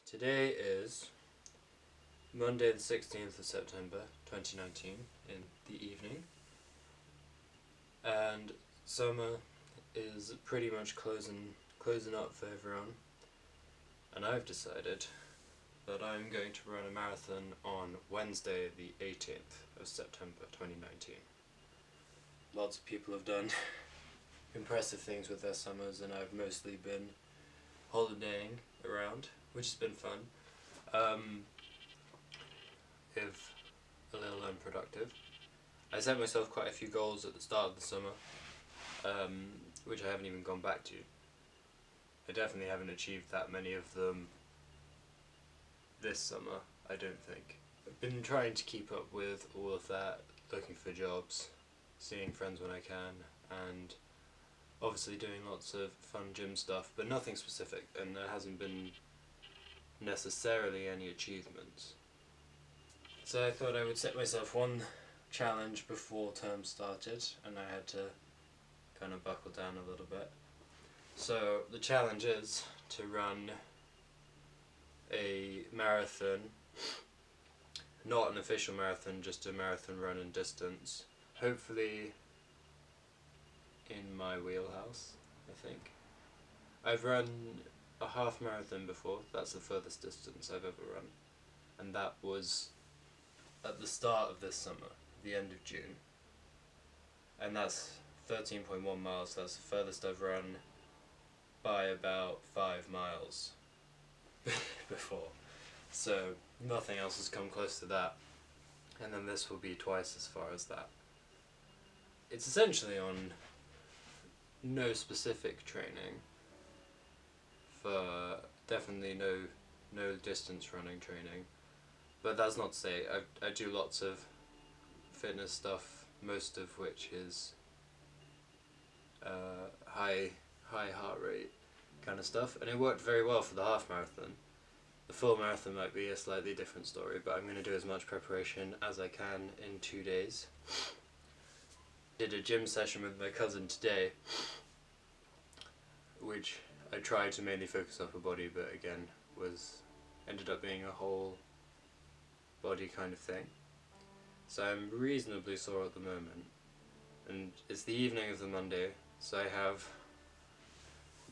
Today is Monday the 16th of September 2019 in the evening, and summer is pretty much closing up for everyone, and I've decided that I'm going to run a marathon on Wednesday the 18th of September 2019. Lots of people have done impressive things with their summers, and I've mostly been holidaying around, which has been fun. If a little unproductive. I set myself quite a few goals at the start of the summer, which I haven't even gone back to. I definitely haven't achieved that many of them this summer, I don't think. I've been trying to keep up with all of that, looking for jobs, seeing friends when I can, and obviously doing lots of fun gym stuff, but nothing specific, and there hasn't been necessarily any achievements. So I thought I would set myself one challenge before term started, and I had to kind of buckle down a little bit. So the challenge is to run a marathon, not an official marathon, just a marathon run and distance, hopefully in my wheelhouse, I think. I've run a half marathon before. That's the furthest distance I've ever run, and that was at the start of this summer, the end of June, and that's 13.1 miles. That's the furthest I've run by about 5 miles before, so nothing else has come close to that, and then this will be twice as far as that. It's essentially on no specific training, for definitely no distance running training, but that's not to say I do lots of fitness stuff, most of which is high heart rate kind of stuff, and it worked very well for the half marathon. The full marathon might be a slightly different story, but I'm going to do as much preparation as I can in 2 days. Did a gym session with my cousin today, which I tried to mainly focus upper body, but again ended up being a whole body kind of thing. So I'm reasonably sore at the moment, and it's the evening of the Monday, so I have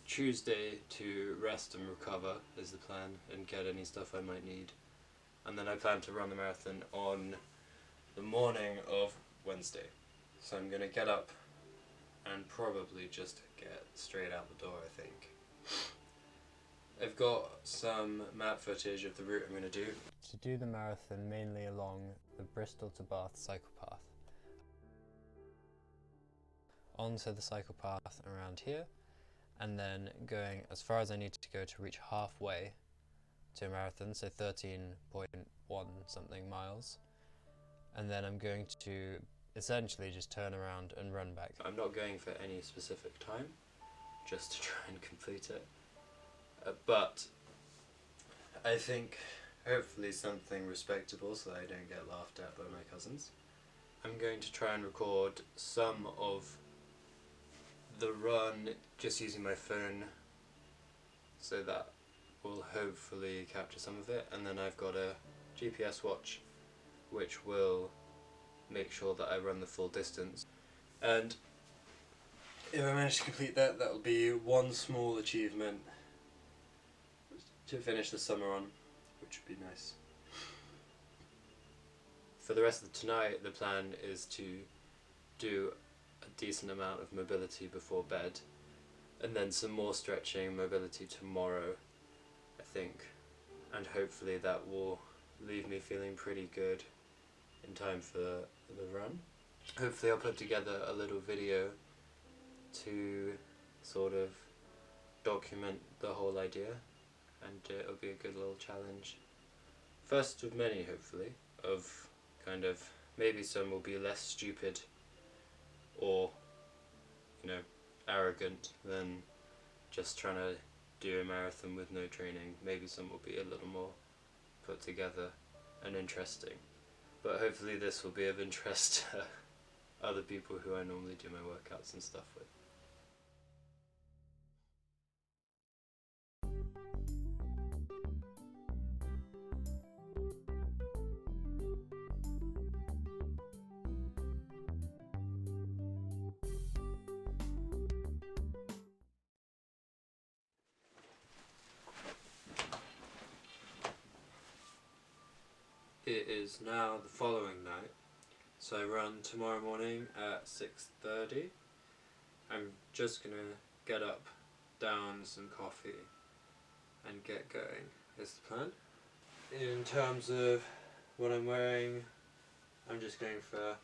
Tuesday to rest and recover is the plan, and get any stuff I might need, and then I plan to run the marathon on the morning of Wednesday. So I'm going to get up and probably just get straight out the door, I think. I've got some map footage of the route I'm going to do. To do the marathon mainly along the Bristol to Bath cycle path. Onto the cycle path around here, and then going as far as I need to go to reach halfway to a marathon, so 13.1 something miles. And then I'm going to essentially just turn around and run back. I'm not going for any specific time, just to try and complete it. But I think hopefully something respectable so I don't get laughed at by my cousins. I'm going to try and record some of the run just using my phone, so that will hopefully capture some of it, and then I've got a GPS watch which will make sure that I run the full distance. And if I manage to complete that, that'll be one small achievement to finish the summer on, which would be nice. For the rest of tonight, the plan is to do a decent amount of mobility before bed, and then some more stretching and mobility tomorrow, I think, and hopefully that will leave me feeling pretty good in time for the run. Hopefully I'll put together a little video to sort of document the whole idea, and it'll be a good little challenge. First of many, hopefully, of kind of, maybe some will be less stupid or, arrogant than just trying to do a marathon with no training. Maybe some will be a little more put together and interesting. But hopefully this will be of interest to other people who I normally do my workouts and stuff with. It is now the following night, so I run tomorrow morning at 6:30. I'm just gonna get up, down some coffee, and get going, is the plan. In terms of what I'm wearing, I'm just going for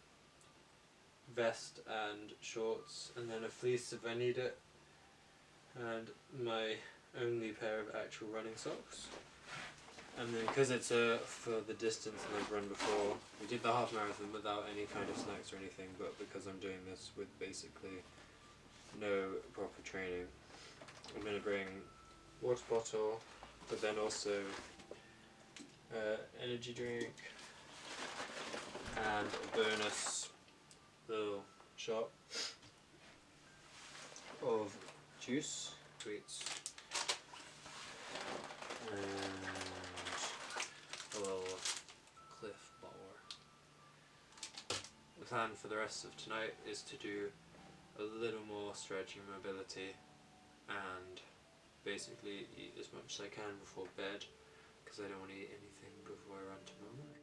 vest and shorts, and then a fleece if I need it, and my only pair of actual running socks. And then because it's for the distance that I've run before, we did the half marathon without any kind of snacks or anything, but because I'm doing this with basically no proper training, I'm going to bring water bottle, but then also energy drink and a bonus little shot of juice, sweets, and a little Cliff Bar. The plan for the rest of tonight is to do a little more stretching mobility and basically eat as much as I can before bed, because I don't want to eat anything before I run tomorrow morning.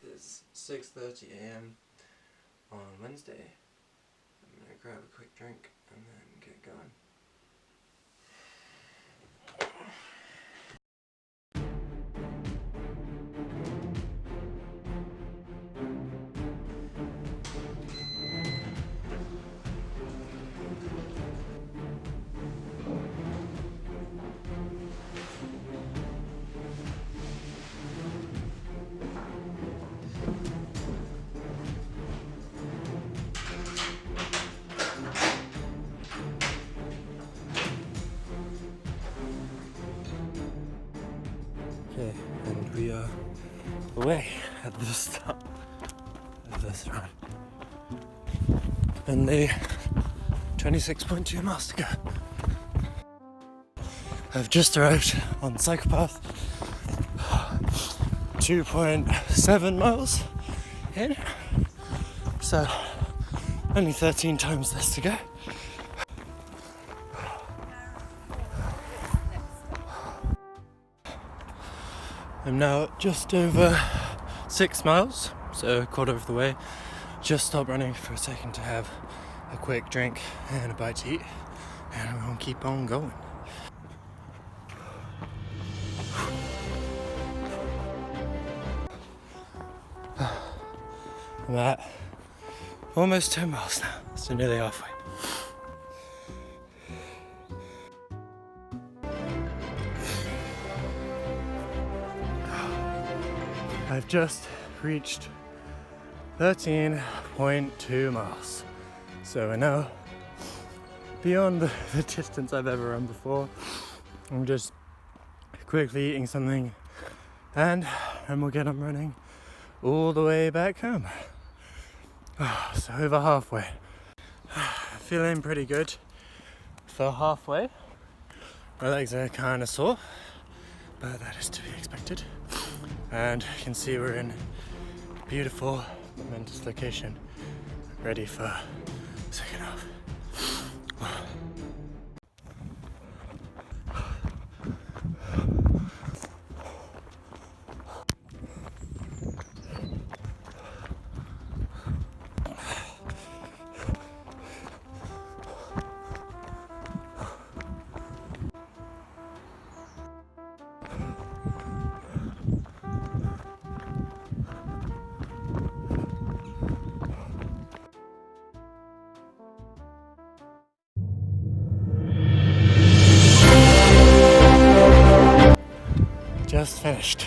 It's 6:30 AM on Wednesday. I'm going to grab a quick drink and then get going. Okay, and we are away at the start of this run. And the 26.2 miles to go. I've just arrived on Psychopath. 2.7 miles in. So only 13 times this to go. I'm now just over 6 miles, so a quarter of the way. Just stopped running for a second to have a quick drink and a bite to eat, and I'm gonna keep on going. I'm at almost 10 miles now, so nearly halfway. I've just reached 13.2 miles, so we're now beyond the distance I've ever run before. I'm just quickly eating something and we'll get on running all the way back home. So over halfway. Feeling pretty good for halfway. My legs are kind of sore, but that is to be expected. And you can see we're in a beautiful, momentous location, ready for the second half. Just finished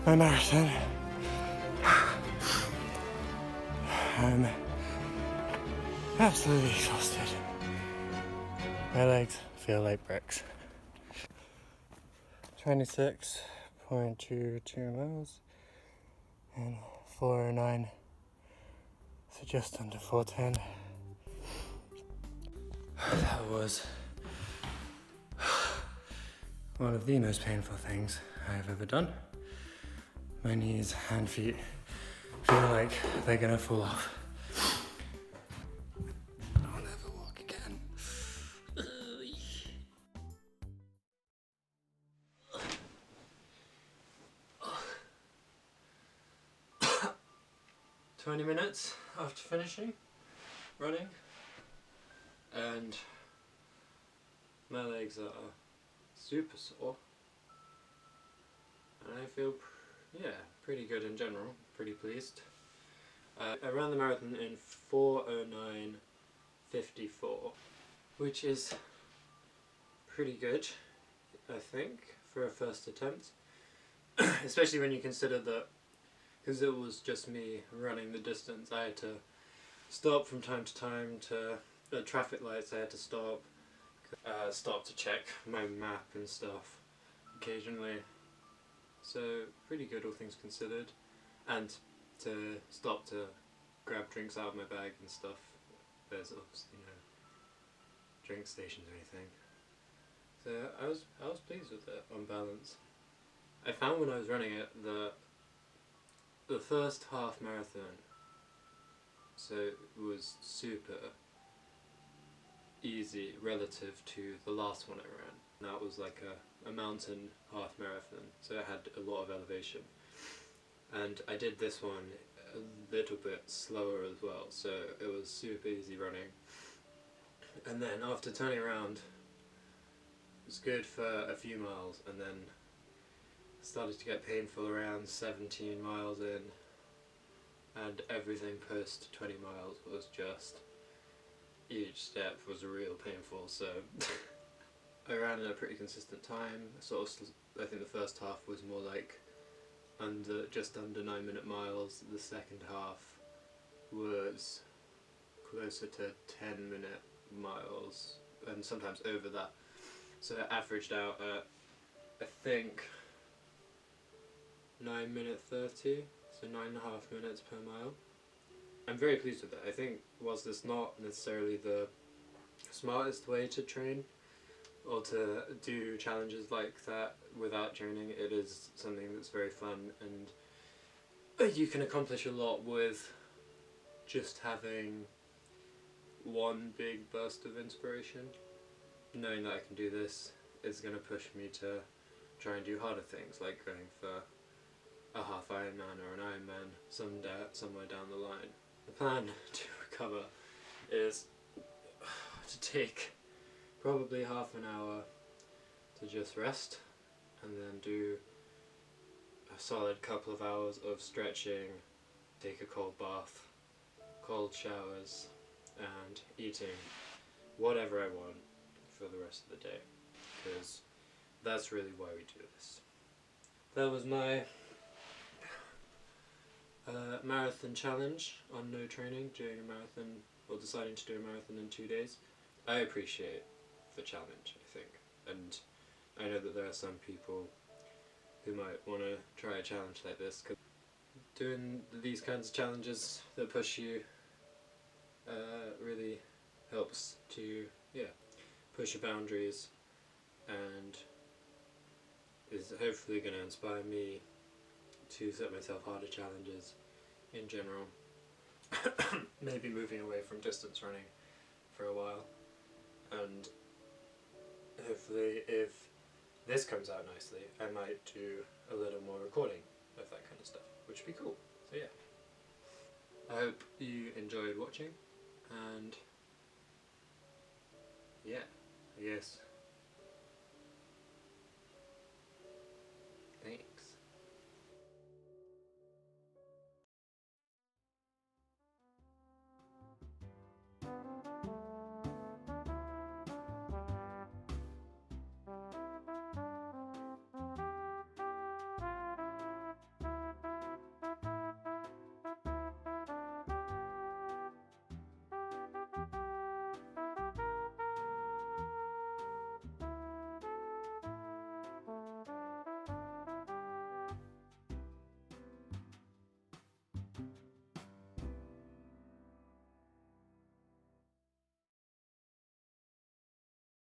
my marathon. I'm absolutely exhausted. My legs feel like bricks. 26.22 miles and 4:09, so just under 4:10. That was one of the most painful things I've ever done. My knees and feet feel like they're gonna fall off. 20 minutes after finishing running, and my legs are super sore, and I feel pretty good in general, pretty pleased. I ran the marathon in 4:09:54, which is pretty good, I think, for a first attempt. Especially when you consider that, because it was just me running the distance, I had to stop from time to time to the traffic lights. I had to stop to check my map and stuff occasionally. So pretty good, all things considered, and to stop to grab drinks out of my bag and stuff. There's obviously no drink stations or anything. So I was pleased with it on balance. I found when I was running it that the first half marathon, so it was super easy relative to the last one I ran. That was like a mountain half marathon, so it had a lot of elevation. And I did this one a little bit slower as well, so it was super easy running. And then after turning around, it was good for a few miles, and then started to get painful around 17 miles in, and everything post 20 miles was just, each step was real painful. So I ran in a pretty consistent time. I think the first half was more like just under 9-minute miles. The second half was closer to 10-minute miles, and sometimes over that. So it averaged out at, I think, 9:30, so 9.5 minutes per mile. I'm very pleased with it. I think whilst it's not necessarily the smartest way to train or to do challenges like that without training, it is something that's very fun, and you can accomplish a lot with just having one big burst of inspiration. Knowing that I can do this is going to push me to try and do harder things, like going for a half Ironman or an Ironman somewhere down the line. The plan to recover is to take probably half an hour to just rest, and then do a solid couple of hours of stretching, take a cold bath, cold showers, and eating whatever I want for the rest of the day, because that's really why we do this. That was my marathon challenge on no training, doing a marathon, or deciding to do a marathon in 2 days. I appreciate the challenge, I think, and I know that there are some people who might want to try a challenge like this, because doing these kinds of challenges that push you really helps to push your boundaries, and is hopefully going to inspire me to set myself harder challenges in general. Maybe moving away from distance running for a while, and hopefully if this comes out nicely, I might do a little more recording of that kind of stuff, which would be cool. So yeah, I hope you enjoyed watching, and yeah, I guess